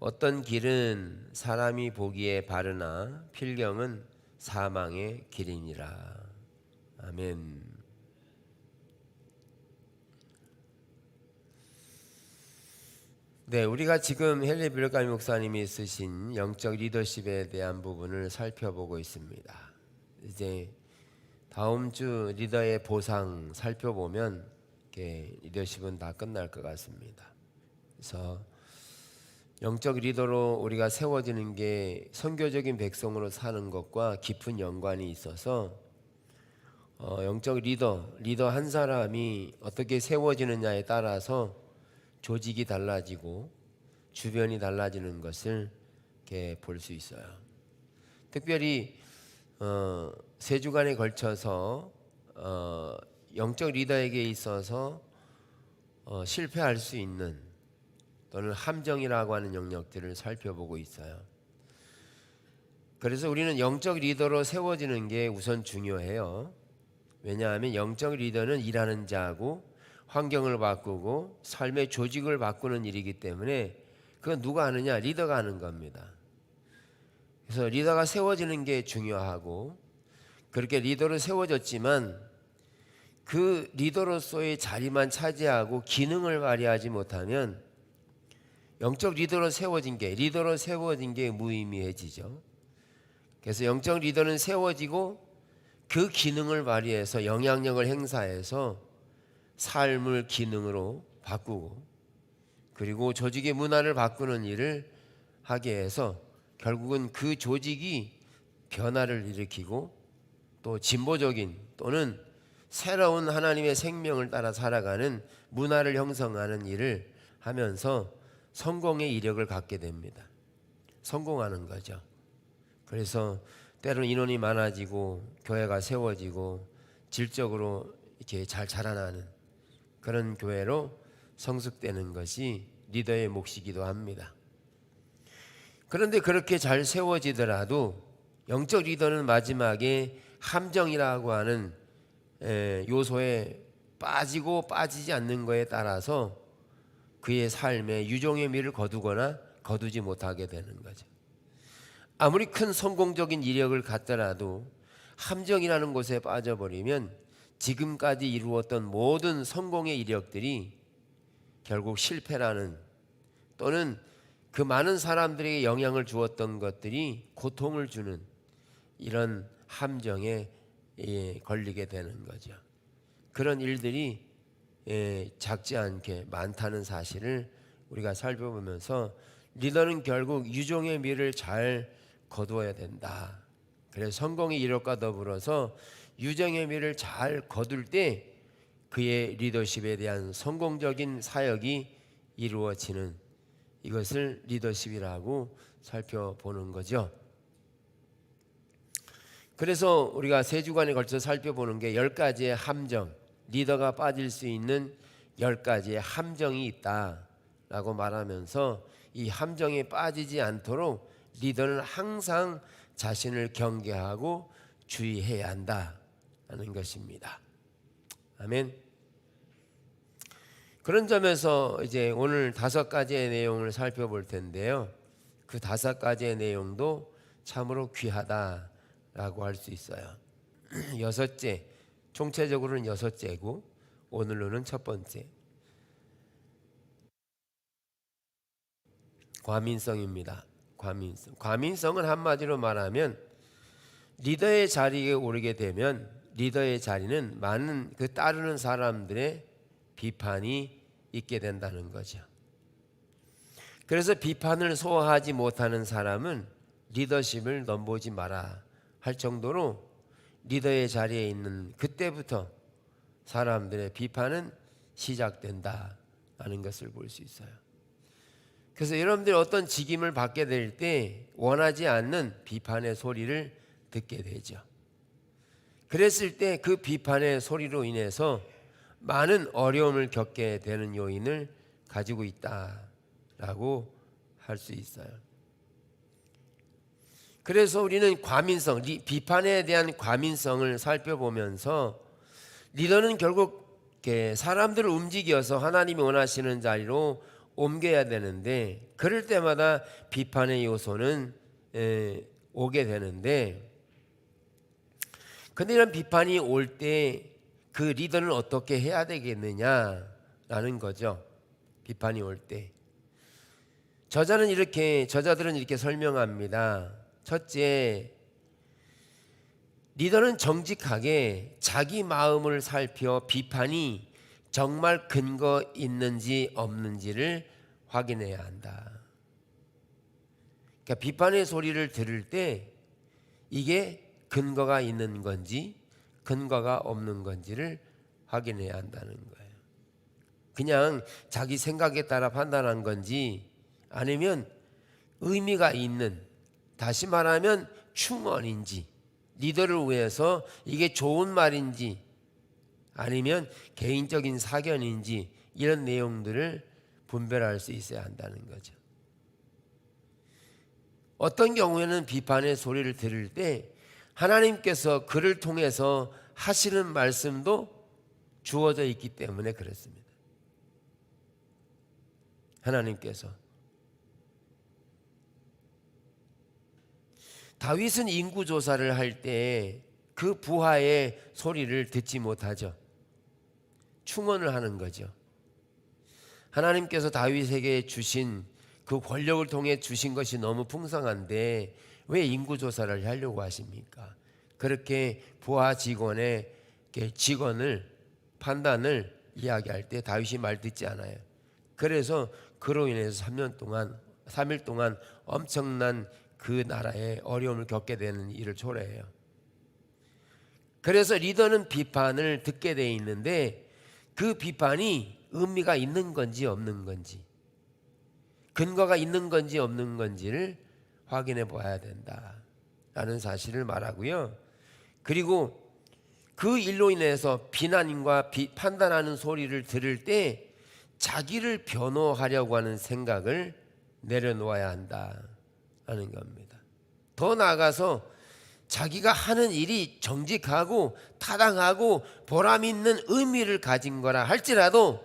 어떤 길은 사람이 보기에 바르나 필경은 사망의 길이니라. 아멘. 네, 우리가 지금 헨리 블랙카미 목사님이 쓰신 영적 리더십에 대한 부분을 살펴보고 있습니다. 이제 다음 주 리더의 보상 살펴보면 리더십은 다 끝날 것 같습니다. 그래서 영적 리더로 우리가 세워지는 게 선교적인 백성으로 사는 것과 깊은 연관이 있어서 영적 리더 한 사람이 어떻게 세워지느냐에 따라서 조직이 달라지고 주변이 달라지는 것을 볼 수 있어요. 특별히 세 주간에 걸쳐서 영적 리더에게 있어서 실패할 수 있는 또는 함정이라고 하는 영역들을 살펴보고 있어요. 그래서 우리는 영적 리더로 세워지는 게 우선 중요해요. 왜냐하면 영적 리더는 일하는 자고 환경을 바꾸고 삶의 조직을 바꾸는 일이기 때문에 그건 누가 하느냐? 리더가 하는 겁니다. 그래서 리더가 세워지는 게 중요하고, 그렇게 리더로 세워졌지만 그 리더로서의 자리만 차지하고 기능을 발휘하지 못하면 영적 리더로 세워진 게 무의미해지죠. 그래서 영적 리더는 세워지고 그 기능을 발휘해서 영향력을 행사해서 삶을 기능으로 바꾸고, 그리고 조직의 문화를 바꾸는 일을 하게 해서 결국은 그 조직이 변화를 일으키고 또 진보적인 또는 새로운 하나님의 생명을 따라 살아가는 문화를 형성하는 일을 하면서 성공의 이력을 갖게 됩니다. 성공하는 거죠. 그래서 때로는 인원이 많아지고 교회가 세워지고 질적으로 이렇게 잘 자라나는 그런 교회로 성숙되는 것이 리더의 몫이기도 합니다. 그런데 그렇게 잘 세워지더라도 영적 리더는 마지막에 함정이라고 하는 요소에 빠지고 빠지지 않는 것에 따라서 그의 삶에 유종의 미를 거두거나 거두지 못하게 되는 거죠. 아무리 큰 성공적인 이력을 갖더라도 함정이라는 곳에 빠져버리면 지금까지 이루었던 모든 성공의 이력들이 결국 실패라는, 또는 그 많은 사람들에게 영향을 주었던 것들이 고통을 주는 이런 함정에 걸리게 되는 거죠. 그런 일들이 작지 않게 많다는 사실을 우리가 살펴보면서 리더는 결국 유종의 미를 잘 거두어야 된다. 그래서 성공의 이력과 더불어서 유종의 미를 잘 거둘 때 그의 리더십에 대한 성공적인 사역이 이루어지는, 이것을 리더십이라고 살펴보는 거죠. 그래서 우리가 세 주간에 걸쳐 살펴보는 게 10가지의 함정, 리더가 빠질 수 있는 10가지의 함정이 있다라고 말하면서 이 함정에 빠지지 않도록 리더는 항상 자신을 경계하고 주의해야 한다는 것입니다. 아멘. 그런 점에서 이제 오늘 5가지의 내용을 살펴볼 텐데요. 그 5가지의 내용도 참으로 귀하다라고 할 수 있어요. 6째, 총체적으로는 6째고 오늘로는 첫 번째, 과민성입니다. 과민성은 한마디로 말하면 리더의 자리에 오르게 되면 리더의 자리는 많은 그 따르는 사람들의 비판이 있게 된다는 거죠. 그래서 비판을 소화하지 못하는 사람은 리더십을 넘보지 마라 할 정도로 리더의 자리에 있는 그때부터 사람들의 비판은 시작된다는 것을 볼 수 있어요. 그래서 여러분들이 어떤 직임을 받게 될 때 원하지 않는 비판의 소리를 듣게 되죠. 그랬을 때 그 비판의 소리로 인해서 많은 어려움을 겪게 되는 요인을 가지고 있다라고 할 수 있어요. 그래서 우리는 과민성, 비판에 대한 과민성을 살펴보면서 리더는 결국 사람들을 움직여서 하나님이 원하시는 자리로 옮겨야 되는데 그럴 때마다 비판의 요소는 오게 되는데, 근데 이런 비판이 올 때 그 리더는 어떻게 해야 되겠느냐라는 거죠. 비판이 올 때 저자들은 이렇게 설명합니다. 첫째, 리더는 정직하게 자기 마음을 살펴 비판이 정말 근거 있는지 없는지를 확인해야 한다. 그러니까 비판의 소리를 들을 때 이게 근거가 있는 건지 근거가 없는 건지를 확인해야 한다는 거예요. 그냥 자기 생각에 따라 판단한 건지 아니면 의미가 있는, 다시 말하면 충언인지, 리더를 위해서 이게 좋은 말인지 아니면 개인적인 사견인지 이런 내용들을 분별할 수 있어야 한다는 거죠. 어떤 경우에는 비판의 소리를 들을 때 하나님께서 그를 통해서 하시는 말씀도 주어져 있기 때문에 그렇습니다. 하나님께서 다윗은 인구조사를 할 때 그 부하의 소리를 듣지 못하죠. 충언을 하는 거죠. 하나님께서 다윗에게 주신 그 권력을 통해 주신 것이 너무 풍성한데 왜 인구조사를 하려고 하십니까? 그렇게 부하 직원의 판단을 이야기할 때 다윗이 말 듣지 않아요. 그래서 그로 인해서 3일 동안 엄청난 그 나라에 어려움을 겪게 되는 일을 초래해요. 그래서 리더는 비판을 듣게 돼 있는데 그 비판이 의미가 있는 건지 없는 건지, 근거가 있는 건지 없는 건지를 확인해 봐야 된다라는 사실을 말하고요. 그리고 그 일로 인해서 비난과 판단하는 소리를 들을 때 자기를 변호하려고 하는 생각을 내려놓아야 한다라는 겁니다. 더 나아가서 자기가 하는 일이 정직하고 타당하고 보람 있는 의미를 가진 거라 할지라도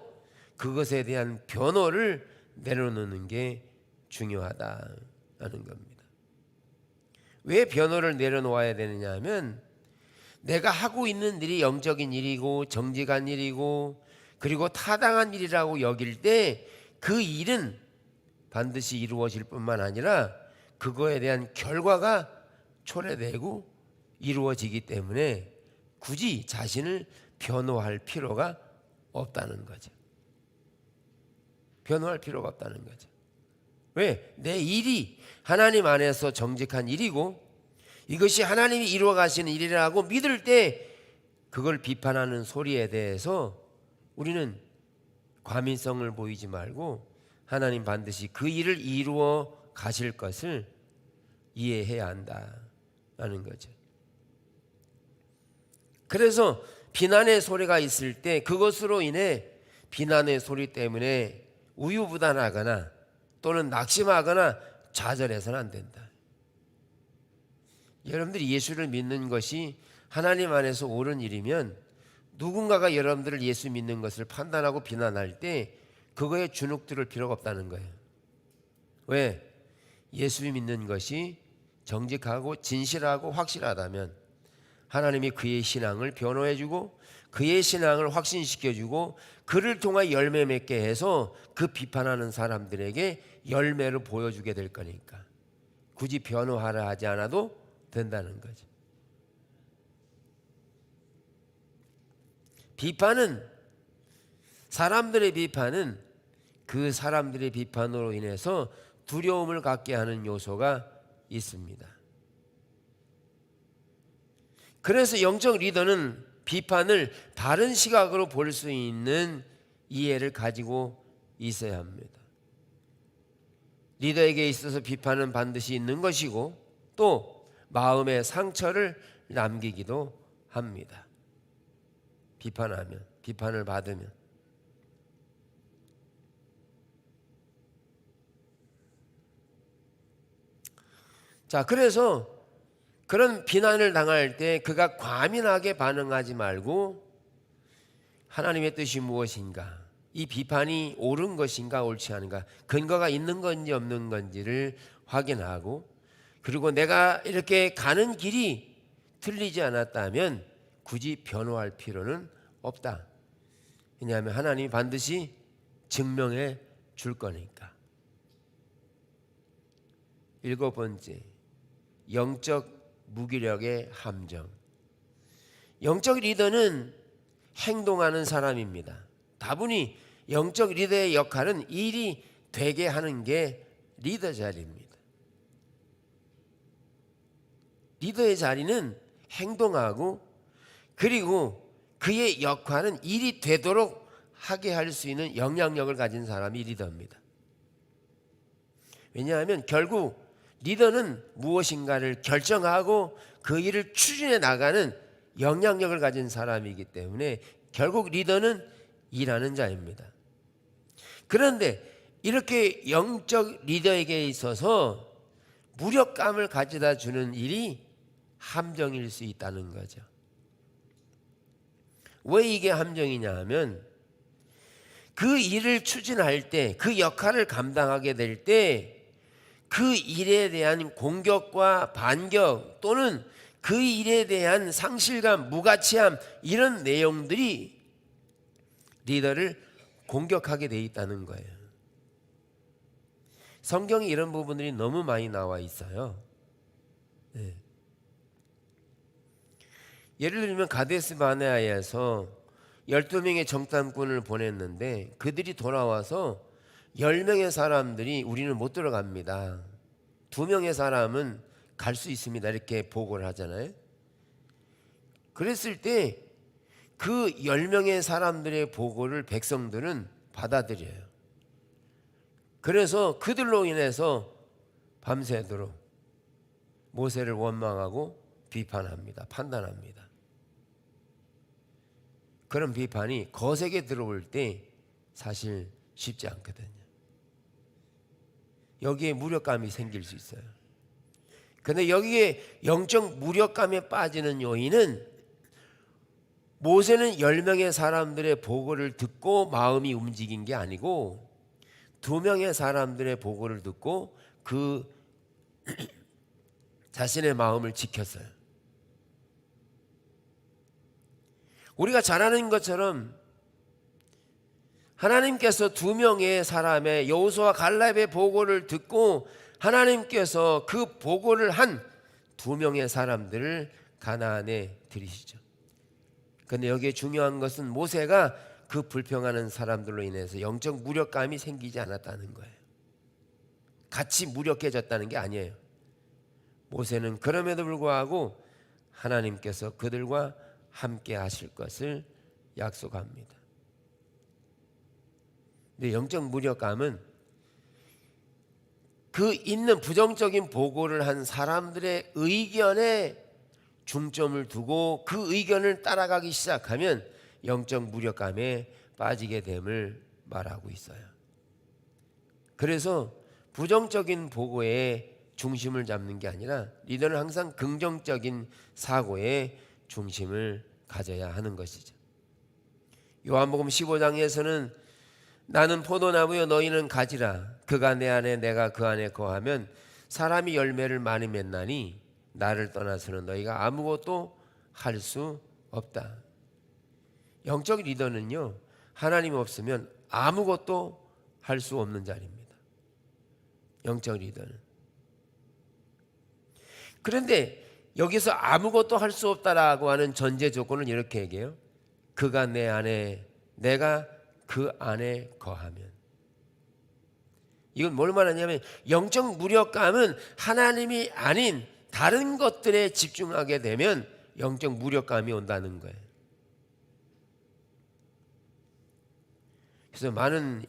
그것에 대한 변호를 내려놓는 게 중요하다는 겁니다. 왜 변호를 내려놓아야 되느냐 하면 내가 하고 있는 일이 영적인 일이고 정직한 일이고 그리고 타당한 일이라고 여길 때 그 일은 반드시 이루어질 뿐만 아니라 그거에 대한 결과가 초래되고 이루어지기 때문에 굳이 자신을 변호할 필요가 없다는 거죠. 변호할 필요가 없다는 거죠. 왜? 내 일이 하나님 안에서 정직한 일이고 이것이 하나님이 이루어 가시는 일이라고 믿을 때 그걸 비판하는 소리에 대해서 우리는 과민성을 보이지 말고 하나님 반드시 그 일을 이루어 가실 것을 이해해야 한다는 거죠. 그래서 비난의 소리가 있을 때 그것으로 인해 비난의 소리 때문에 우유부단하거나 또는 낙심하거나 좌절해서는 안 된다. 여러분들이 예수를 믿는 것이 하나님 안에서 옳은 일이면 누군가가 여러분들을 예수 믿는 것을 판단하고 비난할 때 그거에 주눅들을 필요가 없다는 거예요. 왜? 예수 믿는 것이 정직하고 진실하고 확실하다면 하나님이 그의 신앙을 변호해주고 그의 신앙을 확신시켜주고 그를 통해 열매 맺게 해서 그 비판하는 사람들에게 열매를 보여주게 될 거니까 굳이 변호하려 하지 않아도 된다는 거죠. 사람들의 비판은 그 사람들의 비판으로 인해서 두려움을 갖게 하는 요소가 있습니다. 그래서 영적 리더는 비판을 다른 시각으로 볼 수 있는 이해를 가지고 있어야 합니다. 리더에게 있어서 비판은 반드시 있는 것이고 또 마음의 상처를 남기기도 합니다. 비판을 받으면. 자, 그래서 그런 비난을 당할 때 그가 과민하게 반응하지 말고 하나님의 뜻이 무엇인가? 이 비판이 옳은 것인가 옳지 않은가, 근거가 있는 건지 없는 건지를 확인하고, 그리고 내가 이렇게 가는 길이 틀리지 않았다면 굳이 변호할 필요는 없다. 왜냐하면 하나님이 반드시 증명해 줄 거니까. 7번째, 영적 무기력의 함정. 영적 리더는 행동하는 사람입니다. 다분히 영적 리더의 역할은 일이 되게 하는 게 리더 자리입니다. 리더의 자리는 행동하고, 그리고 그의 역할은 일이 되도록 하게 할 수 있는 영향력을 가진 사람이 리더입니다. 왜냐하면 결국 리더는 무엇인가를 결정하고 그 일을 추진해 나가는 영향력을 가진 사람이기 때문에 결국 리더는 일하는 자입니다. 그런데 이렇게 영적 리더에게 있어서 무력감을 가져다 주는 일이 함정일 수 있다는 거죠. 왜 이게 함정이냐 하면, 그 일을 추진할 때, 그 역할을 감당하게 될 때 그 일에 대한 공격과 반격, 또는 그 일에 대한 상실감, 무가치함, 이런 내용들이 리더를 공격하게 돼 있다는 거예요. 성경에 이런 부분들이 너무 많이 나와 있어요. 네. 예를 들면 가데스 바네아에서 12명의 정탐꾼을 보냈는데 그들이 돌아와서 10명의 사람들이 우리는 못 들어갑니다, 2명의 사람은 갈 수 있습니다, 이렇게 보고를 하잖아요. 그랬을 때 그 10명의 사람들의 보고를 백성들은 받아들여요. 그래서 그들로 인해서 밤새도록 모세를 원망하고 비판합니다, 판단합니다. 그런 비판이 거세게 들어올 때 사실 쉽지 않거든요. 여기에 무력감이 생길 수 있어요. 그런데 여기에 영적 무력감에 빠지는 요인은, 모세는 10명의 사람들의 보고를 듣고 마음이 움직인 게 아니고 2명의 사람들의 보고를 듣고 그 자신의 마음을 지켰어요. 우리가 잘 아는 것처럼 하나님께서 2명의 사람의, 여호수아와 갈렙의 보고를 듣고 하나님께서 그 보고를 한 2명의 사람들을 가나안에 들이시죠. 그런데 여기에 중요한 것은 모세가 그 불평하는 사람들로 인해서 영적 무력감이 생기지 않았다는 거예요. 같이 무력해졌다는 게 아니에요. 모세는 그럼에도 불구하고 하나님께서 그들과 함께 하실 것을 약속합니다. 근데 영적 무력감은 그 있는 부정적인 보고를 한 사람들의 의견에 중점을 두고 그 의견을 따라가기 시작하면 영적 무력감에 빠지게 됨을 말하고 있어요. 그래서 부정적인 보고에 중심을 잡는 게 아니라 리더는 항상 긍정적인 사고에 중심을 가져야 하는 것이죠. 요한복음 15장에서는 나는 포도나무여 너희는 가지라, 그가 내 안에 내가 그 안에 거하면 사람이 열매를 많이 맺나니 나를 떠나서는 너희가 아무것도 할 수 없다. 영적 리더는요, 하나님 없으면 아무것도 할 수 없는 자리입니다. 영적 리더는. 그런데 여기서 아무것도 할 수 없다라고 하는 전제 조건을 이렇게 얘기해요. 그가 내 안에 내가 그 안에 거하면. 이건 뭘 말하냐면, 영적 무력감은 하나님이 아닌 다른 것들에 집중하게 되면 영적 무력감이 온다는 거예요. 그래서 많은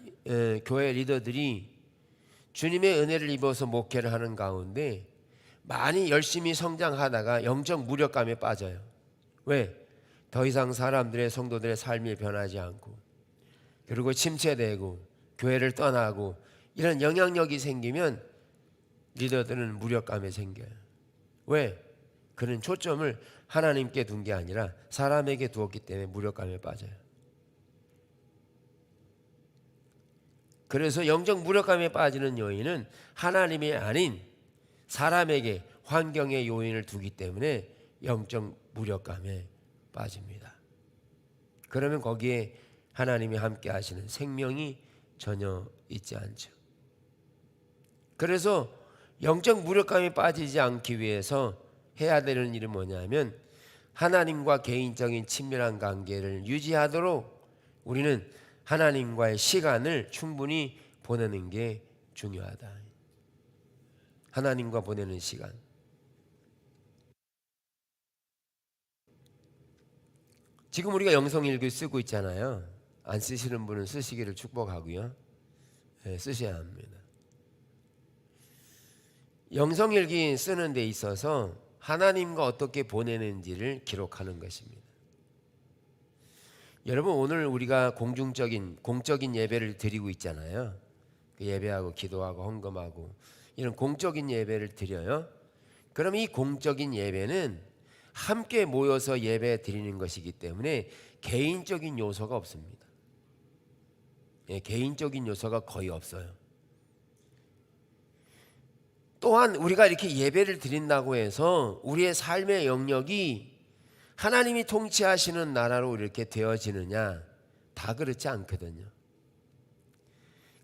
교회 리더들이 주님의 은혜를 입어서 목회를 하는 가운데 많이 열심히 성장하다가 영적 무력감에 빠져요. 왜? 더 이상 사람들의, 성도들의 삶이 변하지 않고, 그리고 침체되고 교회를 떠나고 이런 영향력이 생기면 리더들은 무력감에 생겨요. 왜? 그는 초점을 하나님께 둔 게 아니라 사람에게 두었기 때문에 무력감에 빠져요. 그래서 영적 무력감에 빠지는 요인은 하나님이 아닌 사람에게 환경의 요인을 두기 때문에 영적 무력감에 빠집니다. 그러면 거기에 하나님이 함께 하시는 생명이 전혀 있지 않죠. 그래서 영적 무력감에 빠지지 않기 위해서 해야 되는 일은 뭐냐면 하나님과 개인적인 친밀한 관계를 유지하도록 우리는 하나님과의 시간을 충분히 보내는 게 중요하다. 하나님과 보내는 시간. 지금 우리가 영성일기 쓰고 있잖아요. 안 쓰시는 분은 쓰시기를 축복하고요. 네, 쓰셔야 합니다. 영성일기 쓰는 데 있어서 하나님과 어떻게 보내는지를 기록하는 것입니다. 여러분, 오늘 우리가 공적인 예배를 드리고 있잖아요. 예배하고 기도하고 헌금하고 이런 공적인 예배를 드려요. 그럼 이 공적인 예배는 함께 모여서 예배 드리는 것이기 때문에 개인적인 요소가 없습니다. 개인적인 요소가 거의 없어요. 또한 우리가 이렇게 예배를 드린다고 해서 우리의 삶의 영역이 하나님이 통치하시는 나라로 이렇게 되어지느냐? 다 그렇지 않거든요.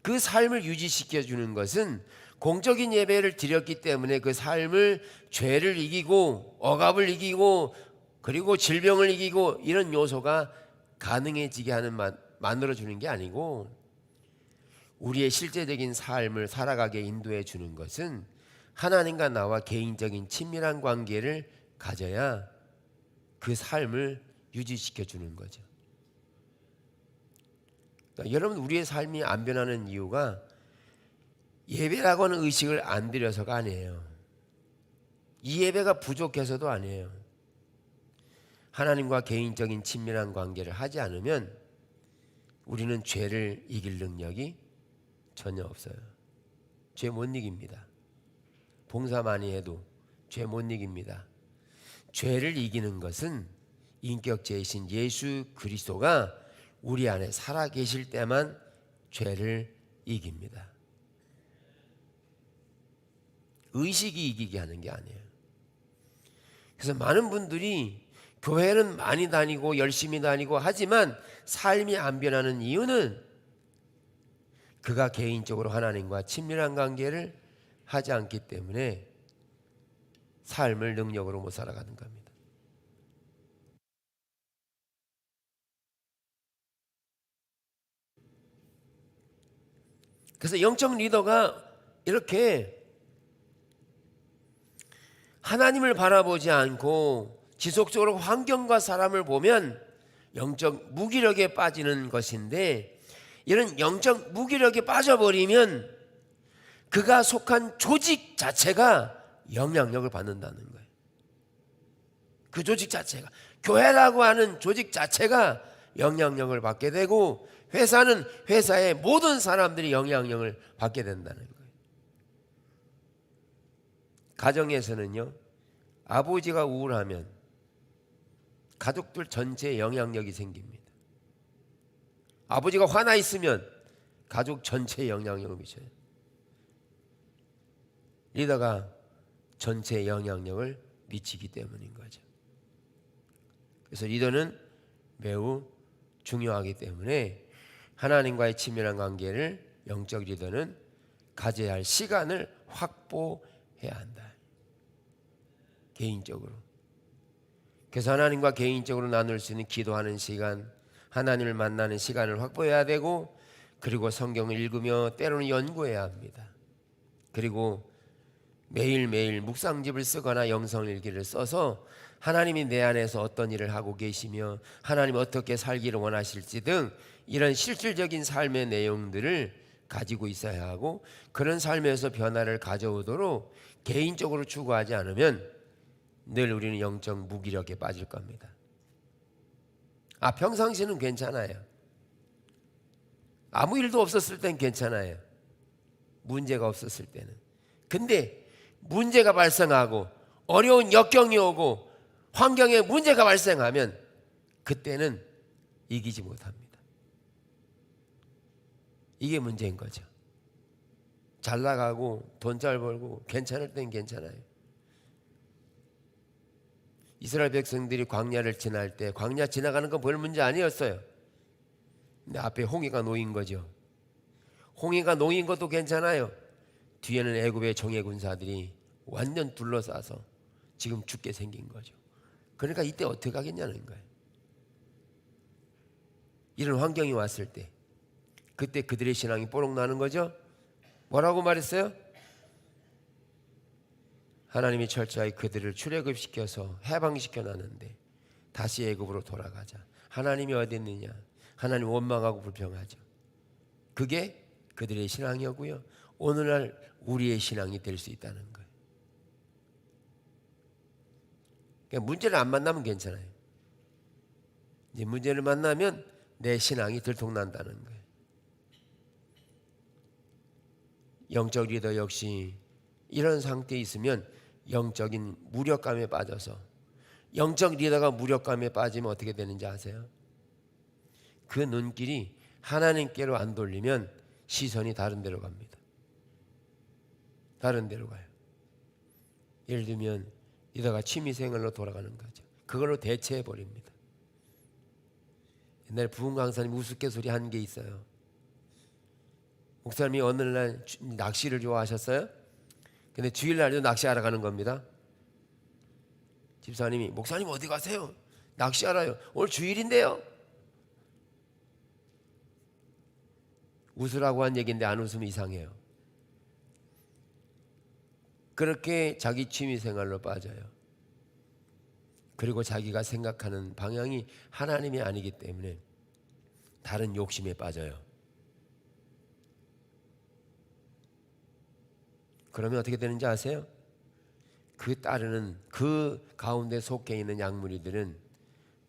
그 삶을 유지시켜 주는 것은 공적인 예배를 드렸기 때문에 그 삶을 죄를 이기고 억압을 이기고 그리고 질병을 이기고 이런 요소가 가능해지게 하는 만들어 주는 게 아니고 우리의 실제적인 삶을 살아가게 인도해 주는 것은 하나님과 나와 개인적인 친밀한 관계를 가져야 그 삶을 유지시켜 주는 거죠. 그러니까 여러분, 우리의 삶이 안 변하는 이유가 예배라고 하는 의식을 안 드려서가 아니에요. 이 예배가 부족해서도 아니에요. 하나님과 개인적인 친밀한 관계를 하지 않으면 우리는 죄를 이길 능력이 전혀 없어요. 죄 못 이깁니다. 봉사 많이 해도 죄 못 이깁니다. 죄를 이기는 것은 인격체이신 예수 그리스도가 우리 안에 살아 계실 때만 죄를 이깁니다. 의식이 이기게 하는 게 아니에요. 그래서 많은 분들이 교회는 많이 다니고 열심히 다니고 하지만 삶이 안 변하는 이유는 그가 개인적으로 하나님과 친밀한 관계를 하지 않기 때문에 삶을 능력으로 못 살아가는 겁니다. 그래서 영적 리더가 이렇게 하나님을 바라보지 않고 지속적으로 환경과 사람을 보면 영적 무기력에 빠지는 것인데, 이런 영적 무기력에 빠져버리면 그가 속한 조직 자체가 영향력을 받는다는 거예요. 그 조직 자체가, 교회라고 하는 조직 자체가 영향력을 받게 되고, 회사는 회사의 모든 사람들이 영향력을 받게 된다는 거예요. 가정에서는요, 아버지가 우울하면 가족들 전체에 영향력이 생깁니다. 아버지가 화나 있으면 가족 전체에 영향력을 미쳐요. 리더가 전체에 영향력을 미치기 때문인 거죠. 그래서 리더는 매우 중요하기 때문에 하나님과의 친밀한 관계를 영적 리더는 가져야 할 시간을 확보해야 한다. 개인적으로. 그래서 하나님과 개인적으로 나눌 수 있는 기도하는 시간, 하나님을 만나는 시간을 확보해야 되고, 그리고 성경을 읽으며 때로는 연구해야 합니다. 그리고 매일매일 묵상집을 쓰거나 영성일기를 써서 하나님이 내 안에서 어떤 일을 하고 계시며 하나님이 어떻게 살기를 원하실지 등 이런 실질적인 삶의 내용들을 가지고 있어야 하고, 그런 삶에서 변화를 가져오도록 개인적으로 추구하지 않으면 늘 우리는 영적 무기력에 빠질 겁니다. 평상시는 괜찮아요. 아무 일도 없었을 땐 괜찮아요. 문제가 없었을 때는. 근데 문제가 발생하고 어려운 역경이 오고 환경에 문제가 발생하면 그때는 이기지 못합니다. 이게 문제인 거죠. 잘 나가고 돈 잘 벌고 괜찮을 땐 괜찮아요. 이스라엘 백성들이 광야를 지날 때 광야 지나가는 건 별 문제 아니었어요. 근데 앞에 홍해가 놓인 거죠. 홍해가 놓인 것도 괜찮아요. 뒤에는 애굽의 정예 군사들이 완전 둘러싸서 지금 죽게 생긴 거죠. 그러니까 이때 어떻게 하겠냐는 거예요. 이런 환경이 왔을 때 그때 그들의 신앙이 뽀록 나는 거죠. 뭐라고 말했어요? 하나님이 철저히 그들을 출애굽시켜서 해방시켜 놨는데 다시 애굽으로 돌아가자. 하나님이 어디 있느냐? 하나님 원망하고 불평하죠. 그게 그들의 신앙이었고요. 오늘날 우리의 신앙이 될 수 있다는 거예요. 그러니까 문제를 안 만나면 괜찮아요. 이제 문제를 만나면 내 신앙이 들통난다는 거예요. 영적 리더 역시 이런 상태에 있으면 영적인 무력감에 빠져서, 영적 리더가 무력감에 빠지면 어떻게 되는지 아세요? 그 눈길이 하나님께로 안 돌리면 시선이 다른 데로 갑니다. 다른 데로 가요. 예를 들면 리더가 취미생활로 돌아가는 거죠. 그걸로 대체해 버립니다. 옛날에 부흥 강사님 우스갯소리 한 게 있어요. 목사님이 어느 날 낚시를 좋아하셨어요. 근데 주일날에도 낚시하러 가는 겁니다. 집사님이 목사님 어디 가세요? 낚시하러요. 오늘 주일인데요. 웃으라고 한 얘기인데 안 웃으면 이상해요. 그렇게 자기 취미생활로 빠져요. 그리고 자기가 생각하는 방향이 하나님이 아니기 때문에 다른 욕심에 빠져요. 그러면 어떻게 되는지 아세요? 그 따르는 그 가운데 속해 있는 약물이들은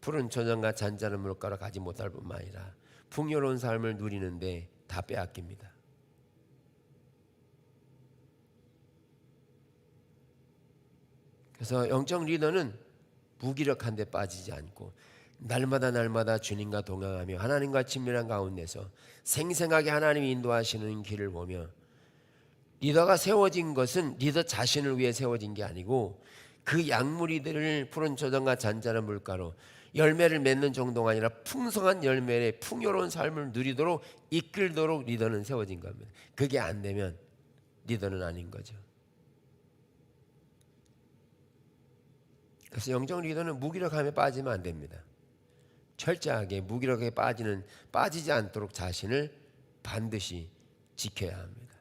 푸른 초장과 잔잔한 물가로 가지 못할 뿐만 아니라 풍요로운 삶을 누리는데 다 빼앗깁니다. 그래서 영적 리더는 무기력한 데 빠지지 않고 날마다 주님과 동행하며 하나님과 친밀한 가운데서 생생하게 하나님이 인도하시는 길을 보며, 리더가 세워진 것은 리더 자신을 위해 세워진 게 아니고 그 약물이들을 푸른 초장과 잔잔한 물가로 열매를 맺는 정도가 아니라 풍성한 열매의 풍요로운 삶을 누리도록 이끌도록 리더는 세워진 겁니다. 그게 안 되면 리더는 아닌 거죠. 그래서 영적 리더는 무기력함에 빠지면 안 됩니다. 철저하게 무기력에 빠지지 않도록 자신을 반드시 지켜야 합니다.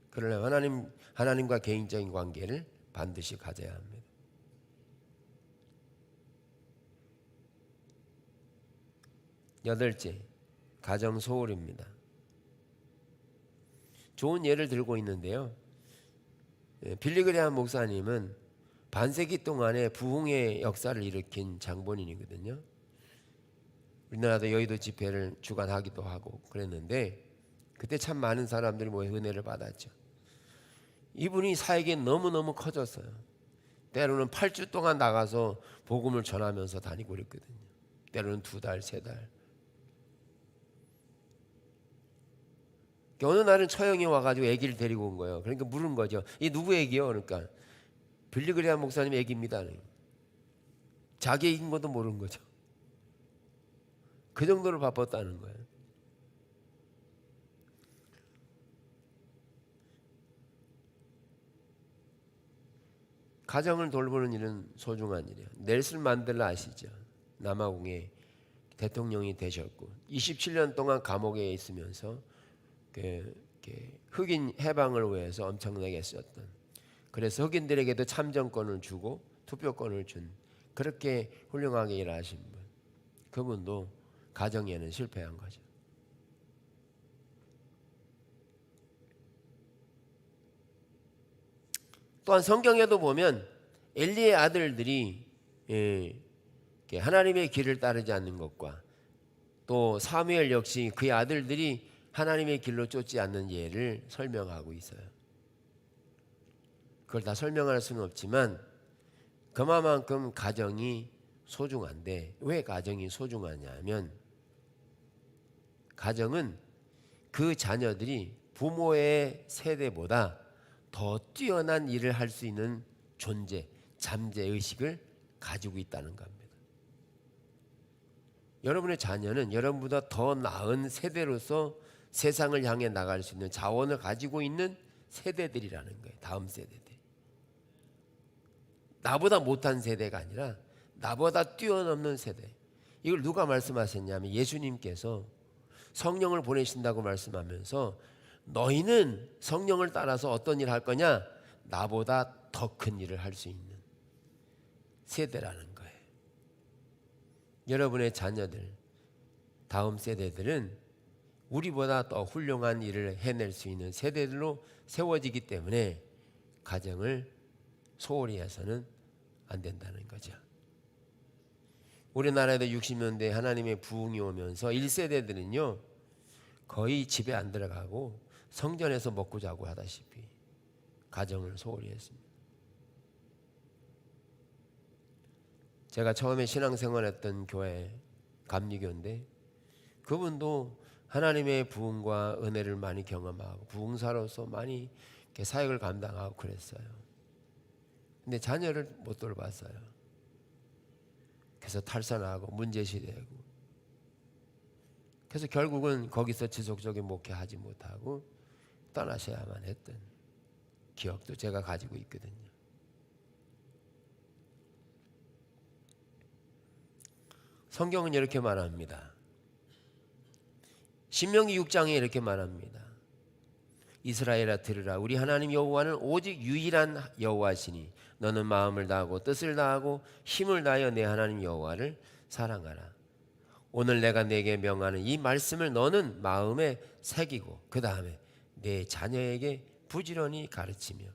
그러나 하나님과 개인적인 관계를 반드시 가져야 합니다. 여덟째, 가정 소홀입니다. 좋은 예를 들고 있는데요. 빌리 그레이엄 목사님은 반세기 동안에 부흥의 역사를 일으킨 장본인이거든요. 우리나라도 여의도 집회를 주관하기도 하고 그랬는데 그때 참 많은 사람들이 모여 은혜를 받았죠. 이분이 사역이 너무너무 커졌어요. 때로는 8주 동안 나가서 복음을 전하면서 다니고 그랬거든요. 때로는 2달, 3달. 어느 날은 처형이 와가지고 아기를 데리고 온 거예요. 그러니까 물은 거죠. 이 누구 아기요? 그러니까 빌리 그레이엄 목사님 아기입니다. 자기 아기인 것도 모르는 거죠. 그 정도로 바빴다는 거예요. 가정을 돌보는 일은 소중한 일이에요. 넬슨 만델라 아시죠? 남아공의 대통령이 되셨고 27년 동안 감옥에 있으면서 흑인 해방을 위해서 엄청나게 썼던, 그래서 흑인들에게도 참정권을 주고 투표권을 준, 그렇게 훌륭하게 일하신 분, 그분도 가정에는 실패한 거죠. 또한 성경에도 보면 엘리의 아들들이 하나님의 길을 따르지 않는 것과 또 사무엘 역시 그의 아들들이 하나님의 길로 쫓지 않는 예를 설명하고 있어요. 그걸 다 설명할 수는 없지만 그만큼 가정이 소중한데, 왜 가정이 소중하냐 하면 가정은 그 자녀들이 부모의 세대보다 더 뛰어난 일을 할 수 있는 존재, 잠재의식을 가지고 있다는 겁니다. 여러분의 자녀는 여러분보다 더 나은 세대로서 세상을 향해 나갈 수 있는 자원을 가지고 있는 세대들이라는 거예요. 다음 세대들. 나보다 못한 세대가 아니라 나보다 뛰어넘는 세대. 이걸 누가 말씀하셨냐면 예수님께서 성령을 보내신다고 말씀하면서 너희는 성령을 따라서 어떤 일을 할 거냐? 나보다 더 큰 일을 할 수 있는 세대라는 거예요. 여러분의 자녀들, 다음 세대들은 우리보다 더 훌륭한 일을 해낼 수 있는 세대들로 세워지기 때문에 가정을 소홀히 해서는 안 된다는 거죠. 우리나라에도 60년대 하나님의 부흥이 오면서 1세대들은요 거의 집에 안 들어가고 성전에서 먹고 자고 하다시피 가정을 소홀히 했습니다. 제가 처음에 신앙생활했던 교회 감리교인데 그분도 하나님의 부흥과 은혜를 많이 경험하고 부흥사로서 많이 사역을 감당하고 그랬어요. 근데 자녀를 못 돌봤어요. 그래서 탈선하고 문제시되고 그래서 결국은 거기서 지속적인 목회하지 못하고 떠나셔야만 했던 기억도 제가 가지고 있거든요. 성경은 이렇게 말합니다. 신명기 6장에 이렇게 말합니다. 이스라엘아 들으라. 우리 하나님 여호와는 오직 유일한 여호와시니 너는 마음을 다하고 뜻을 다하고 힘을 다하여 내 하나님 여호와를 사랑하라. 오늘 내가 내게 명하는 이 말씀을 너는 마음에 새기고 그 다음에 내 자녀에게 부지런히 가르치며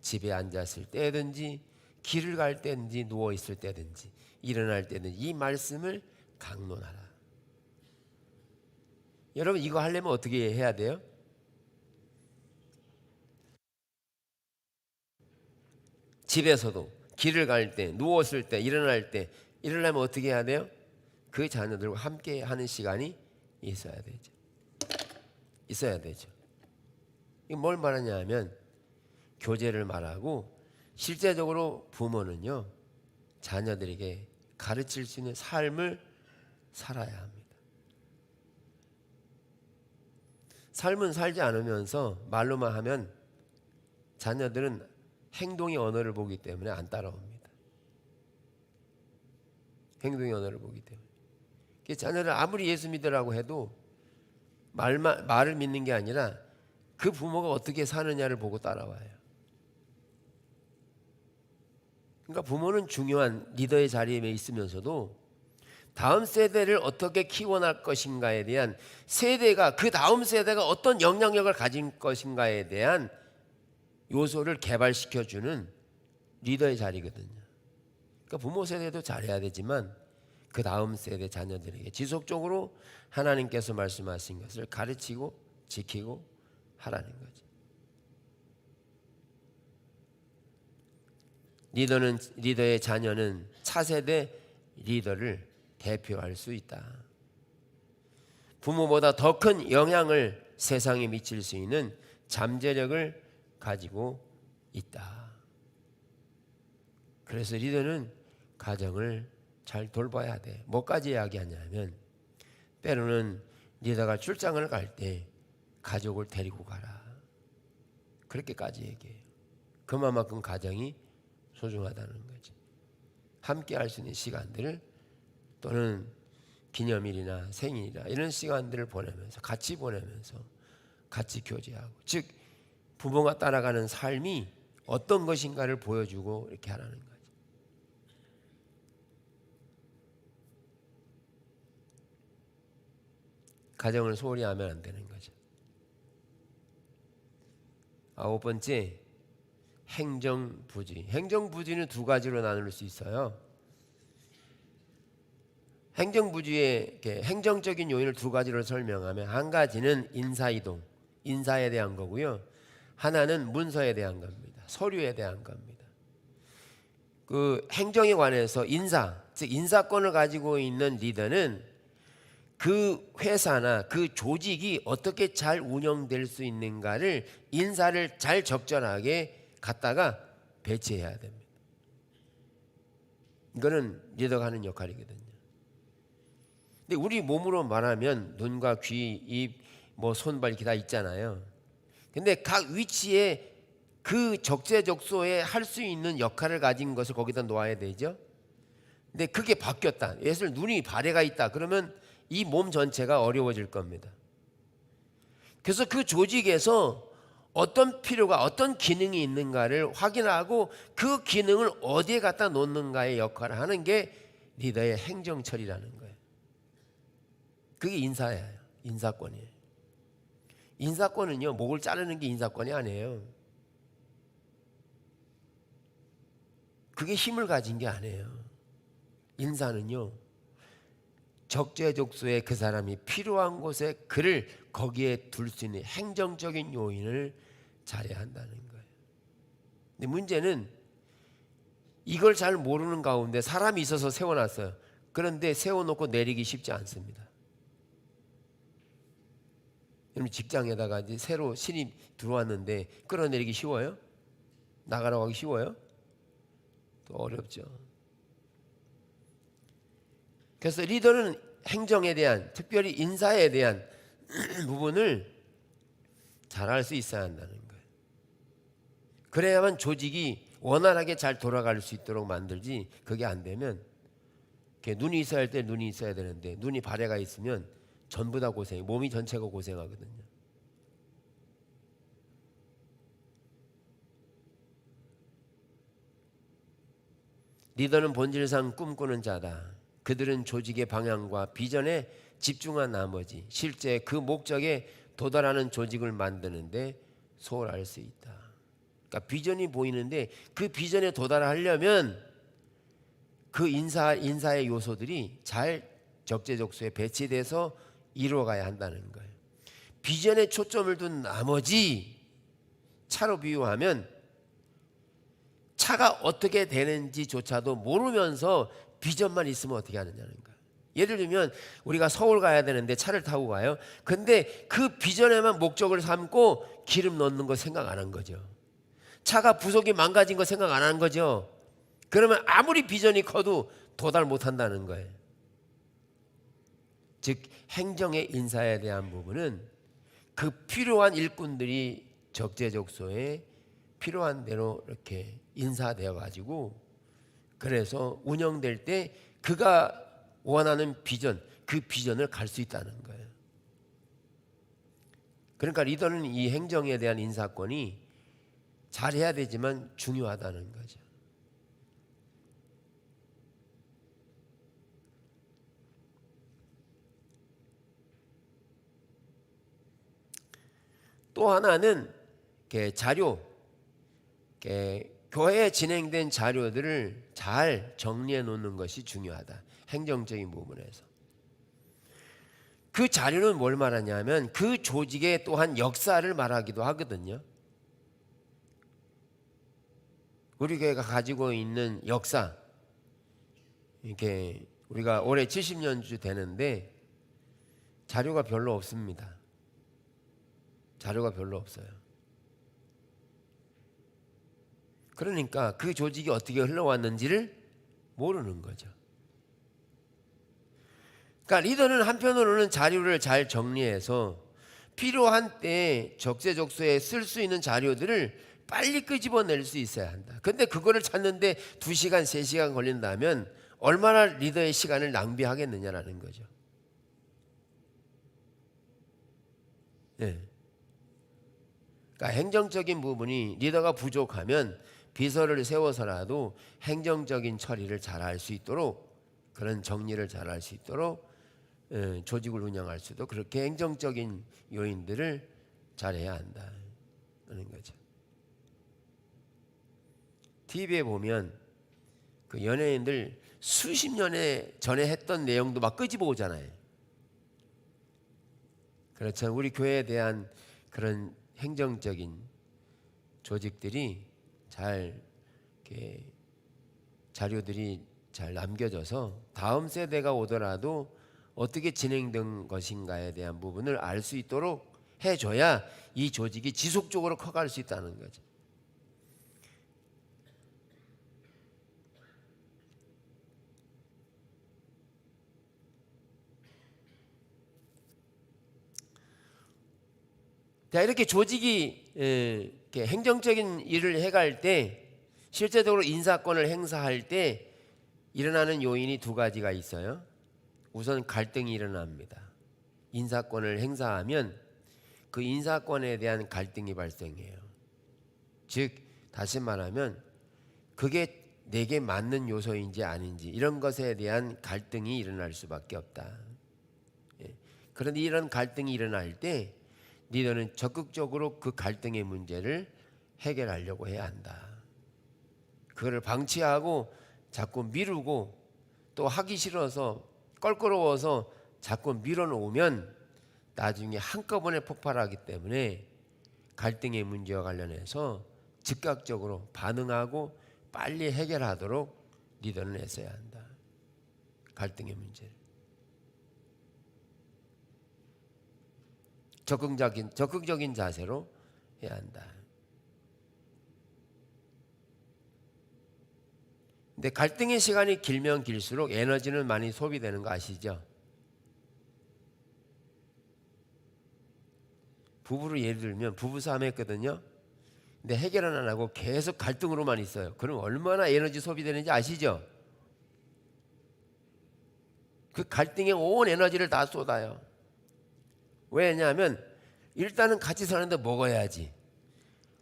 집에 앉았을 때든지 길을 갈 때든지 누워 있을 때든지 일어날 때든지 이 말씀을 강론하라. 여러분 이거 하려면 어떻게 해야 돼요? 집에서도 길을 갈 때, 누웠을 때, 일어날 때 이러려면 어떻게 해야 돼요? 그 자녀들과 함께 하는 시간이 있어야 되죠. 있어야 되죠. 이게 뭘 말하냐면 교제를 말하고 실제적으로 부모는요 자녀들에게 가르칠 수 있는 삶을 살아야 합니다. 삶은 살지 않으면서 말로만 하면 자녀들은 행동의 언어를 보기 때문에 안 따라옵니다. 행동의 언어를 보기 때문에. 자녀를 아무리 예수 믿으라고 해도 말을 믿는 게 아니라 그 부모가 어떻게 사느냐를 보고 따라와요. 그러니까 부모는 중요한 리더의 자리에 있으면서도 다음 세대를 어떻게 키워날 것인가에 대한 세대가 그 다음 세대가 어떤 영향력을 가진 것인가에 대한 요소를 개발시켜주는 리더의 자리거든요. 그러니까 부모 세대도 잘해야 되지만 그 다음 세대 자녀들에게 지속적으로 하나님께서 말씀하신 것을 가르치고 지키고 하라는 거죠. 리더의 자녀는 차세대 리더를 대표할 수 있다. 부모보다 더 큰 영향을 세상에 미칠 수 있는 잠재력을 가지고 있다. 그래서 리더는 가정을 잘 돌봐야 돼. 뭐까지 이야기하냐면 때로는 리더가 출장을 갈 때 가족을 데리고 가라. 그렇게까지 얘기해요. 그만큼 가정이 소중하다는 거지. 함께 할 수 있는 시간들을 또는 기념일이나 생일이나 이런 시간들을 보내면서 같이 교제하고 즉 부모가 따라가는 삶이 어떤 것인가를 보여주고 이렇게 하라는 거죠. 가정을 소홀히 하면 안 되는 거죠. 9번째, 행정부지. 행정부지는 두 가지로 나눌 수 있어요. 행정부지의 행정적인 요인을 두 가지로 설명하면 한 가지는 인사이동, 인사에 대한 거고요. 하나는 문서에 대한 겁니다. 서류에 대한 겁니다. 그 행정에 관해서 인사, 즉 인사권을 가지고 있는 리더는 그 회사나 그 조직이 어떻게 잘 운영될 수 있는가를 인사를 잘 적절하게 갖다가 배치해야 됩니다. 이거는 리더가 하는 역할이거든요. 근데 우리 몸으로 말하면 눈과 귀, 입, 손발 이렇게 다 있잖아요. 근데 각 위치에 그 적재적소에 할 수 있는 역할을 가진 것을 거기다 놓아야 되죠. 근데 그게 바뀌었다. 예를 눈이 발해가 있다. 그러면 이 몸 전체가 어려워질 겁니다. 그래서 그 조직에서 어떤 필요가 어떤 기능이 있는가를 확인하고 그 기능을 어디에 갖다 놓는가의 역할을 하는 게 리더의 행정처리라는 거예요. 그게 인사예요. 인사권이에요. 인사권은요, 목을 자르는 게 인사권이 아니에요. 그게 힘을 가진 게 아니에요. 인사는요, 적재적소에 그 사람이 필요한 곳에 그를 거기에 둘 수 있는 행정적인 요인을 잘해야 한다는 거예요. 근데 문제는 이걸 잘 모르는 가운데 사람이 있어서 세워놨어요. 그런데 세워놓고 내리기 쉽지 않습니다. 여러분 직장에다가 이제 새로 신입 들어왔는데 끌어내리기 쉬워요? 나가라고 하기 쉬워요? 또 어렵죠. 그래서 리더는 행정에 대한, 특별히 인사에 대한 부분을 잘할 수 있어야 한다는 거예요. 그래야만 조직이 원활하게 잘 돌아갈 수 있도록 만들지, 그게 안 되면 눈이 있어야 할 때 눈이 있어야 되는데 눈이 발해가 있으면 전부 다 고생해. 몸이 전체가 고생하거든요. 리더는 본질상 꿈꾸는 자다. 그들은 조직의 방향과 비전에 집중한 나머지 실제 그 목적에 도달하는 조직을 만드는데 소홀할 수 있다. 그러니까 비전이 보이는데 그 비전에 도달하려면 그 인사의 요소들이 잘 적재적소에 배치돼서 이루어가야 한다는 거예요. 비전에 초점을 둔 나머지, 차로 비유하면 차가 어떻게 되는지조차도 모르면서 비전만 있으면 어떻게 하느냐는 거예요. 예를 들면 우리가 서울 가야 되는데 차를 타고 가요. 근데 그 비전에만 목적을 삼고 기름 넣는 거 생각 안 한 거죠. 차가 부속이 망가진 거 생각 안 한 거죠. 그러면 아무리 비전이 커도 도달 못 한다는 거예요. 즉 행정의 인사에 대한 부분은 그 필요한 일꾼들이 적재적소에 필요한 대로 이렇게 인사되어 가지고, 그래서 운영될 때 그가 원하는 비전, 그 비전을 갈 수 있다는 거예요. 그러니까 리더는 이 행정에 대한 인사권이 잘해야 되지만 중요하다는 거죠. 또 하나는 자료, 교회에 진행된 자료들을 잘 정리해 놓는 것이 중요하다. 행정적인 부분에서. 그 자료는 뭘 말하냐면 그 조직의 또한 역사를 말하기도 하거든요. 우리 교회가 가지고 있는 역사, 이렇게 우리가 올해 70년주 되는데 자료가 별로 없습니다. 자료가 별로 없어요. 그러니까 그 조직이 어떻게 흘러왔는지를 모르는 거죠. 그러니까 리더는 한편으로는 자료를 잘 정리해서 필요한 때에 적재적소에 쓸 수 있는 자료들을 빨리 끄집어낼 수 있어야 한다. 근데 그거를 찾는데 2시간, 3시간 걸린다면 얼마나 리더의 시간을 낭비하겠느냐라는 거죠. 네. 그러니까 행정적인 부분이 리더가 부족하면 비서를 세워서라도 행정적인 처리를 잘할 수 있도록, 그런 정리를 잘할 수 있도록 조직을 운영할 수도 그렇게 행정적인 요인들을 잘해야 한다는 거죠. TV에 보면 그 연예인들 수십 년에 전에 했던 내용도 막 끄집어 오잖아요. 그렇죠. 우리 교회에 대한 그런 행정적인 조직들이 잘 이렇게 자료들이 잘 남겨져서 다음 세대가 오더라도 어떻게 진행된 것인가에 대한 부분을 알 수 있도록 해줘야 이 조직이 지속적으로 커갈 수 있다는 거죠. 자, 이렇게 조직이 이렇게 행정적인 일을 해갈 때, 실제적으로 인사권을 행사할 때 일어나는 요인이 두 가지가 있어요. 우선 갈등이 일어납니다. 인사권을 행사하면 그 인사권에 대한 갈등이 발생해요. 즉 다시 말하면 그게 내게 맞는 요소인지 아닌지 이런 것에 대한 갈등이 일어날 수밖에 없다. 그런데 이런 갈등이 일어날 때 리더는 적극적으로 그 갈등의 문제를 해결하려고 해야 한다. 그거를 방치하고 자꾸 미루고 또 하기 싫어서 껄끄러워서 자꾸 밀어놓으면 나중에 한꺼번에 폭발하기 때문에 갈등의 문제와 관련해서 즉각적으로 반응하고 빨리 해결하도록 리더는 애써야 한다. 갈등의 문제를 적극적인 자세로 해야 한다. 근데 갈등의 시간이 길면 길수록 에너지는 많이 소비되는 거 아시죠? 부부로 예를 들면 부부싸움 했거든요. 근데 해결은 안 하고 계속 갈등으로만 있어요. 그럼 얼마나 에너지 소비되는지 아시죠? 그 갈등에 온 에너지를 다 쏟아요. 왜냐하면 일단은 같이 사는데 먹어야지,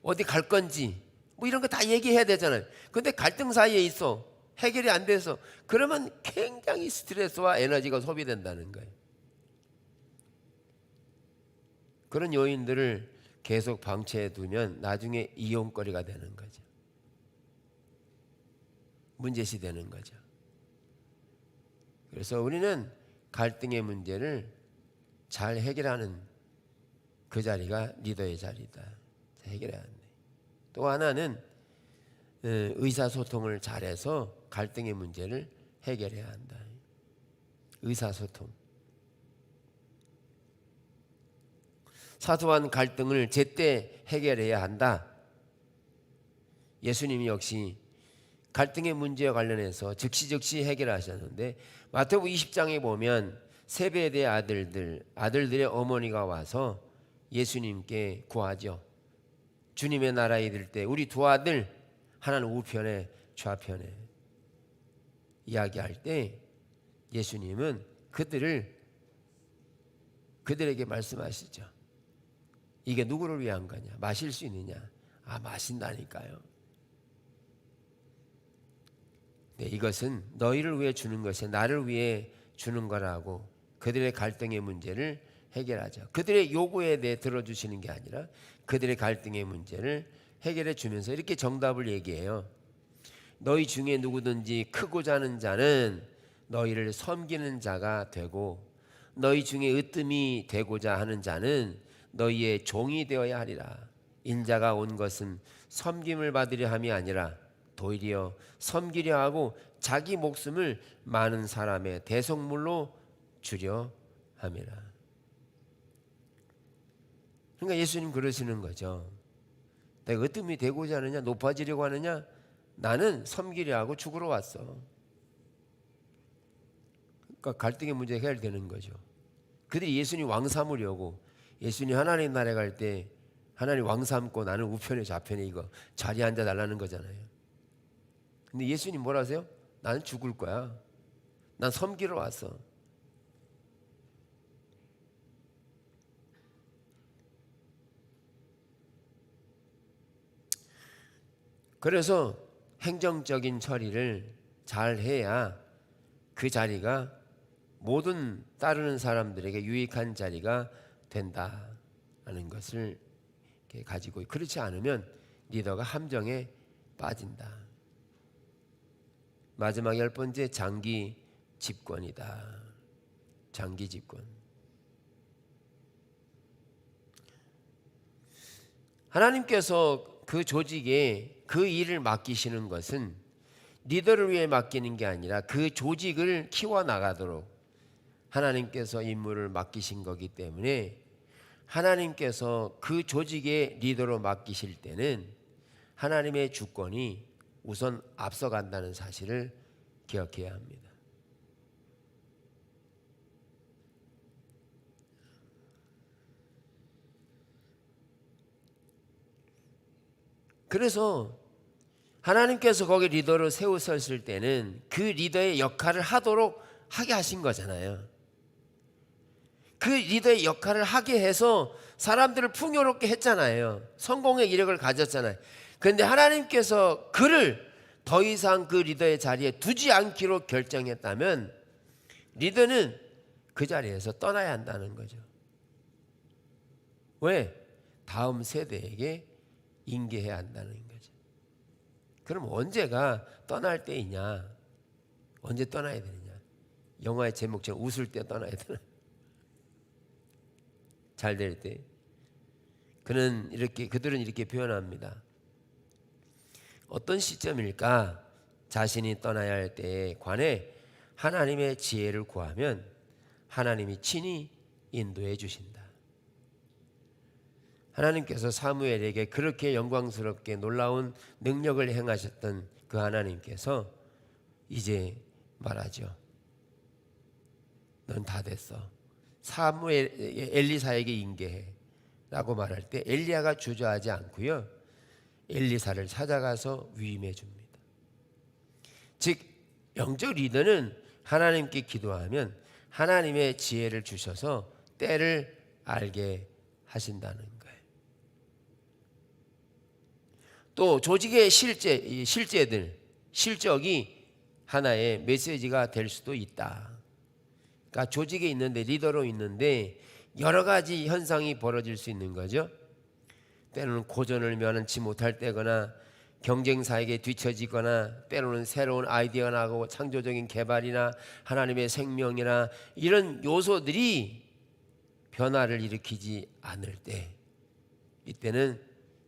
어디 갈 건지 뭐 이런 거 다 얘기해야 되잖아요. 근데 갈등 사이에 있어, 해결이 안 돼서, 그러면 굉장히 스트레스와 에너지가 소비된다는 거예요. 그런 요인들을 계속 방치해 두면 나중에 이용거리가 되는 거죠. 문제시 되는 거죠. 그래서 우리는 갈등의 문제를 잘 해결하는 그 자리가 리더의 자리다. 해결해야 한다. 또 하나는 의사소통을 잘해서 갈등의 문제를 해결해야 한다. 의사소통. 사소한 갈등을 제때 해결해야 한다. 예수님이 역시 갈등의 문제와 관련해서 즉시 해결하셨는데, 마태복음 20장에 보면 세베대의 아들들의 어머니가 와서 예수님께 구하죠. 주님의 나라에 이를 때 우리 두 아들, 하나는 우편에 좌편에, 이야기할 때 예수님은 그들에게 말씀하시죠. 이게 누구를 위한 거냐? 마실 수 있느냐? 마신다니까요. 네, 이것은 너희를 위해 주는 것이 나를 위해 주는 거라고 그들의 갈등의 문제를 해결하죠. 그들의 요구에 대해 들어주시는 게 아니라 그들의 갈등의 문제를 해결해 주면서 이렇게 정답을 얘기해요. 너희 중에 누구든지 크고자 하는 자는 너희를 섬기는 자가 되고, 너희 중에 으뜸이 되고자 하는 자는 너희의 종이 되어야 하리라. 인자가 온 것은 섬김을 받으려 함이 아니라 도리어 섬기려 하고 자기 목숨을 많은 사람의 대속물로 주려 함이라. 그러니까 예수님 그러시는 거죠. 내가 으뜸이 되고자 하느냐, 높아지려고 하느냐? 나는 섬기려 하고 죽으러 왔어. 그러니까 갈등의 문제가 해결되는 거죠. 그들이 예수님 왕 삼으려고, 예수님 하나님 나라에 갈 때 하나님 왕 삼고 나는 우편에 좌편에 이거 자리에 앉아 달라는 거잖아요. 근데 예수님 뭐라 하세요? 나는 죽을 거야. 난 섬기러 왔어. 그래서 행정적인 처리를 잘 해야 그 자리가 모든 따르는 사람들에게 유익한 자리가 된다는 것을 가지고, 그렇지 않으면 리더가 함정에 빠진다. 마지막 10번째, 장기 집권이다. 장기 집권. 하나님께서 그 조직에 그 일을 맡기시는 것은 리더를 위해 맡기는 게 아니라 그 조직을 키워나가도록, 하나님께서 임무를 맡기신 거기 때문에 하나님께서 그 조직의 리더로 맡기실 때는 하나님의 주권이 우선 앞서간다는 사실을 기억해야 합니다. 그래서 하나님께서 거기 리더를 세우셨을 때는 그 리더의 역할을 하게 하신 거잖아요. 그 리더의 역할을 하게 해서 사람들을 풍요롭게 했잖아요. 성공의 이력을 가졌잖아요. 그런데 하나님께서 그를 더 이상 그 리더의 자리에 두지 않기로 결정했다면 리더는 그 자리에서 떠나야 한다는 거죠. 왜? 다음 세대에게 인계해야 한다는 거죠. 그럼 언제가 떠날 때이냐? 언제 떠나야 되느냐? 영화의 제목처럼 웃을 때 떠나야 되나? 잘 될 때. 그들은 이렇게 표현합니다. 어떤 시점일까? 자신이 떠나야 할 때에 관해 하나님의 지혜를 구하면 하나님이 친히 인도해 주신다. 하나님께서 사무엘에게 그렇게 영광스럽게 놀라운 능력을 행하셨던 그 하나님께서 이제 말하죠. 넌 다 됐어. 엘리사에게 인계해 라고 말할 때 엘리야가 주저하지 않고요, 엘리사를 찾아가서 위임해 줍니다. 즉 영적 리더는 하나님께 기도하면 하나님의 지혜를 주셔서 때를 알게 하신다는 거예요. 또 조직의 실적이 하나의 메시지가 될 수도 있다. 그러니까 조직에 있는데, 리더로 있는데 여러 가지 현상이 벌어질 수 있는 거죠. 때로는 고전을 면치 못할 때거나 경쟁사에게 뒤처지거나 때로는 새로운 아이디어가 나고 창조적인 개발이나 하나님의 생명이나 이런 요소들이 변화를 일으키지 않을 때, 이때는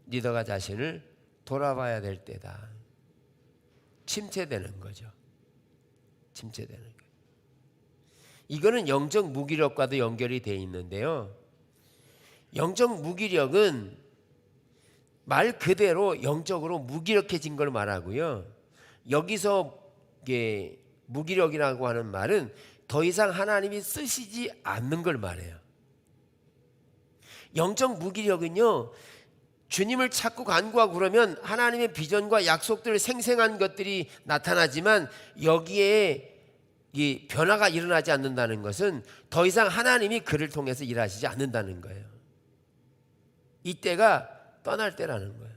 리더가 자신을 돌아봐야 될 때다. 침체되는 거죠. 침체되는 거예요. 이거는 영적 무기력과도 연결이 되어 있는데요, 영적 무기력은 말 그대로 영적으로 무기력해진 걸 말하고요, 여기서 무기력이라고 하는 말은 더 이상 하나님이 쓰시지 않는 걸 말해요. 영적 무기력은요, 주님을 찾고 간구하고 그러면 하나님의 비전과 약속들, 생생한 것들이 나타나지만 여기에 이 변화가 일어나지 않는다는 것은 더 이상 하나님이 그를 통해서 일하시지 않는다는 거예요. 이때가 떠날 때라는 거예요.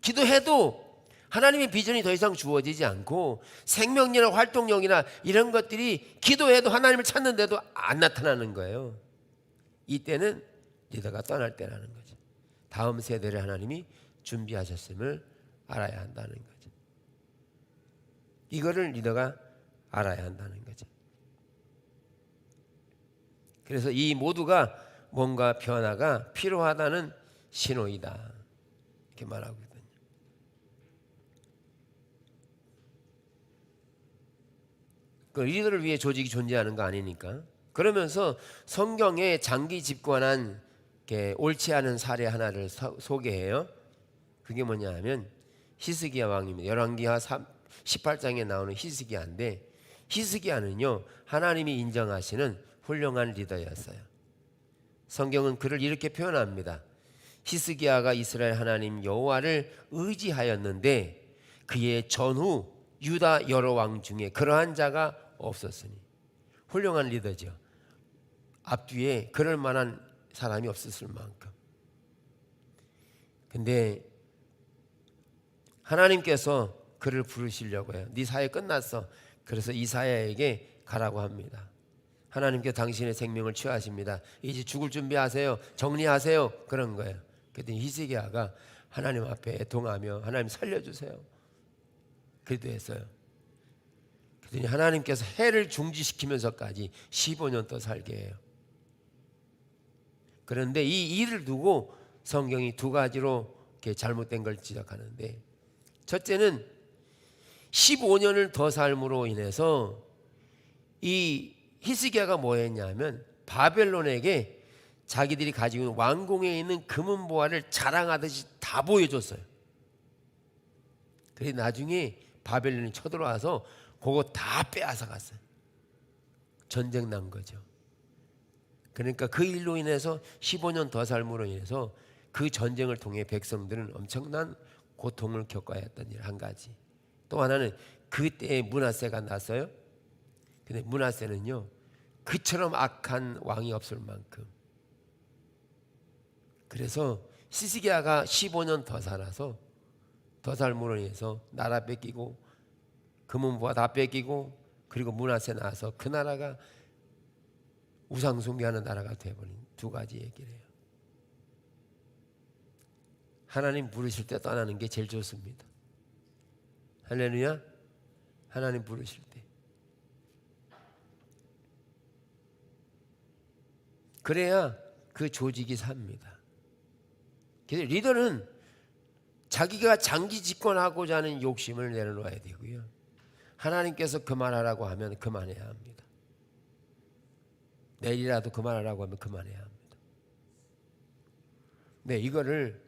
기도해도 하나님의 비전이 더 이상 주어지지 않고 생명력이나 활동력이나 이런 것들이 기도해도 하나님을 찾는데도 안 나타나는 거예요. 이때는 리더가 떠날 때라는 거죠. 다음 세대를 하나님이 준비하셨음을 알아야 한다는 거죠. 이거를 리더가 알아야 한다는 거죠. 그래서 이 모두가 뭔가 변화가 필요하다는 신호이다, 이렇게 말하고 있거든요. 그 리더를 위해 조직이 존재하는 거 아니니까. 그러면서 성경에 장기 집권한 옳지 않은 사례 하나를 소개해요. 그게 뭐냐 하면 히스기야 왕입니다. 열왕기하 18장에 나오는 히스기야인데, 히스기야는요 하나님이 인정하시는 훌륭한 리더였어요. 성경은 그를 이렇게 표현합니다. 히스기야가 이스라엘 하나님 여호와를 의지하였는데 그의 전후 유다 여러 왕 중에 그러한 자가 없었으니. 훌륭한 리더죠. 앞뒤에 그럴 만한 사람이 없었을 만큼. 근데 하나님께서 그를 부르시려고 해요. 네 사회 끝났어. 그래서 이사야에게 가라고 합니다. 하나님께 당신의 생명을 취하십니다. 이제 죽을 준비하세요. 정리하세요. 그런 거예요. 그랬더니 히스기야가 하나님 앞에 애통하며 하나님 살려주세요, 기도했어요. 그랬더니 하나님께서 해를 중지시키면서까지 15년 더 살게 해요. 그런데 이 일을 두고 성경이 두 가지로 이렇게 잘못된 걸 지적하는데, 첫째는 15년을 더 삶으로 인해서 이 히스기야가 뭐 했냐면 바벨론에게 자기들이 가지고 있는 왕궁에 있는 금은 보화를 자랑하듯이 다 보여줬어요. 그래서 나중에 바벨론이 쳐들어와서 그거 다 빼앗아 갔어요. 전쟁 난 거죠. 그러니까 그 일로 인해서 15년 더 삶으로 인해서 그 전쟁을 통해 백성들은 엄청난 고통을 겪어야 했던 일 한 가지. 또 하나는 그때 므낫세가 났어요. 근데 므낫세는요, 그처럼 악한 왕이 없을 만큼. 그래서 시스기야가 15년 더 살아서 더 삶으로 인해서 나라 뺏기고 금은보화 다 뺏기고 그리고 므낫세 나와서 그 나라가 우상 숭배하는 나라가 되어버린 두 가지 얘기를 해요. 하나님 부르실 때 떠나는 게 제일 좋습니다. 할렐루야. 하나님 부르실 때. 그래야 그 조직이 삽니다. 그래서 리더는 자기가 장기 집권하고자 하는 욕심을 내려놓아야 되고요. 하나님께서 그만하라고 하면 그만해야 합니다. 내일이라도 그만하라고 하면 그만해야 합니다. 네, 이거를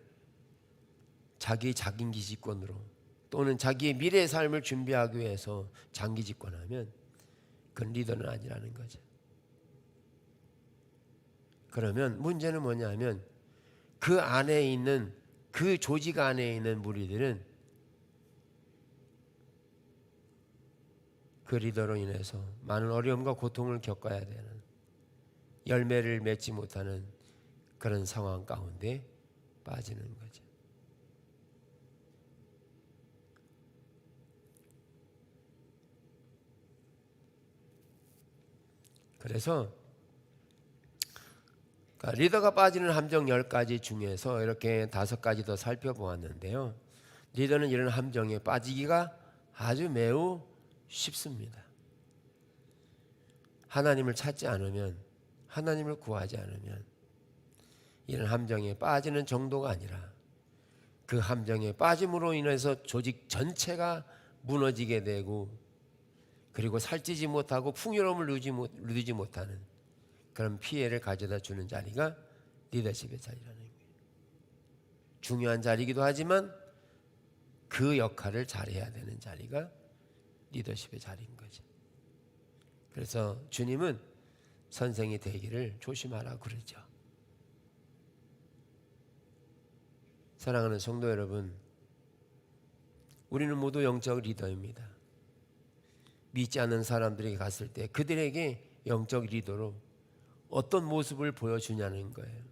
자기 장기 집권으로 또는 자기의 미래의 삶을 준비하기 위해서 장기 집권하면 그건 리더는 아니라는 거죠. 그러면 문제는 뭐냐면 그 안에 있는 그 조직 안에 있는 무리들은 그 리더로 인해서 많은 어려움과 고통을 겪어야 되는, 열매를 맺지 못하는 그런 상황 가운데 빠지는 거죠. 그래서 리더가 빠지는 함정 10가지 중에서 이렇게 5가지 더 살펴보았는데요. 리더는 이런 함정에 빠지기가 아주 매우 쉽습니다. 하나님을 찾지 않으면, 하나님을 구하지 않으면 이런 함정에 빠지는 정도가 아니라 그 함정에 빠짐으로 인해서 조직 전체가 무너지게 되고 그리고 살찌지 못하고 풍요로움을 누리지 못하는 그런 피해를 가져다 주는 자리가 리더십의 자리라는 거예요. 중요한 자리이기도 하지만 그 역할을 잘해야 되는 자리가 리더십의 자리인 거죠. 그래서 주님은 선생이 되기를 조심하라 그러죠. 사랑하는 성도 여러분, 우리는 모두 영적 리더입니다. 믿지 않는 사람들에게 갔을 때 그들에게 영적 리더로 어떤 모습을 보여주냐는 거예요.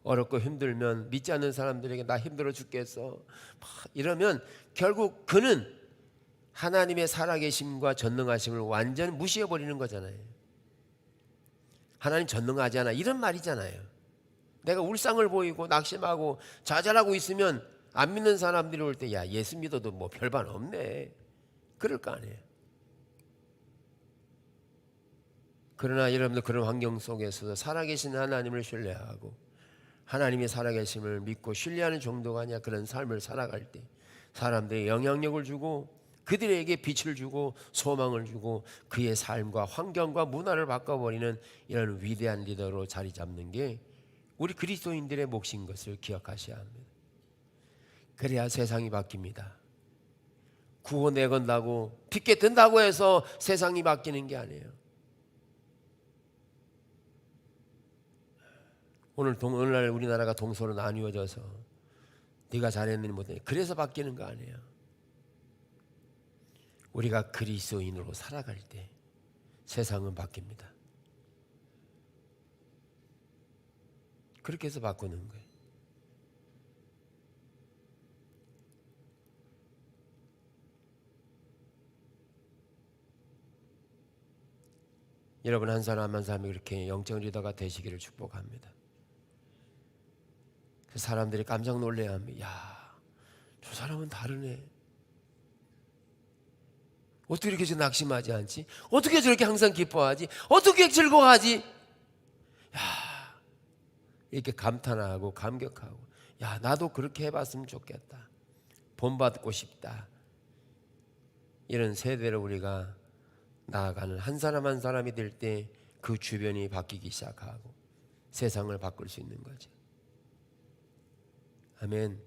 어렵고 힘들면 믿지 않는 사람들에게 나 힘들어 죽겠어 이러면 결국 그는 하나님의 살아계심과 전능하심을 완전히 무시해버리는 거잖아요. 하나님 전능하지 않아 이런 말이잖아요. 내가 울상을 보이고 낙심하고 좌절하고 있으면 안 믿는 사람들이 올 때 야 예수 믿어도 뭐 별반 없네 그럴 거 아니에요. 그러나 여러분들 그런 환경 속에서도 살아계신 하나님을 신뢰하고 하나님의 살아계심을 믿고 신뢰하는 정도가 아니라 그런 삶을 살아갈 때 사람들에게 영향력을 주고 그들에게 빛을 주고 소망을 주고 그의 삶과 환경과 문화를 바꿔버리는 이런 위대한 리더로 자리 잡는 게 우리 그리스도인들의 몫인 것을 기억하셔야 합니다. 그래야 세상이 바뀝니다. 구원해 건다고 핏게 든다고 해서 세상이 바뀌는 게 아니에요. 오늘날 우리나라가 동서로 나뉘어져서 네가 잘했느니 못했느니 그래서 바뀌는 거 아니에요. 우리가 그리스도인으로 살아갈 때 세상은 바뀝니다. 그렇게 해서 바꾸는 거예요. 여러분 한 사람 한 사람이 그렇게 영적 리더가 되시기를 축복합니다. 그 사람들이 깜짝 놀래야 합니다. 야, 저 사람은 다르네. 어떻게 이렇게 낙심하지 않지? 어떻게 저렇게 항상 기뻐하지? 어떻게 즐거워하지? 야, 이렇게 감탄하고 감격하고 야 나도 그렇게 해봤으면 좋겠다. 본받고 싶다. 이런 세대로 우리가 나아가는 한 사람 한 사람이 될 때 그 주변이 바뀌기 시작하고 세상을 바꿀 수 있는 거죠. 아멘.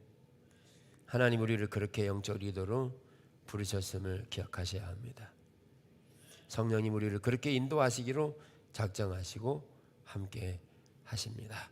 하나님 우리를 그렇게 영적 리더로 부르셨음을 기억하셔야 합니다. 성령님 우리를 그렇게 인도하시기로 작정하시고 함께 하십니다.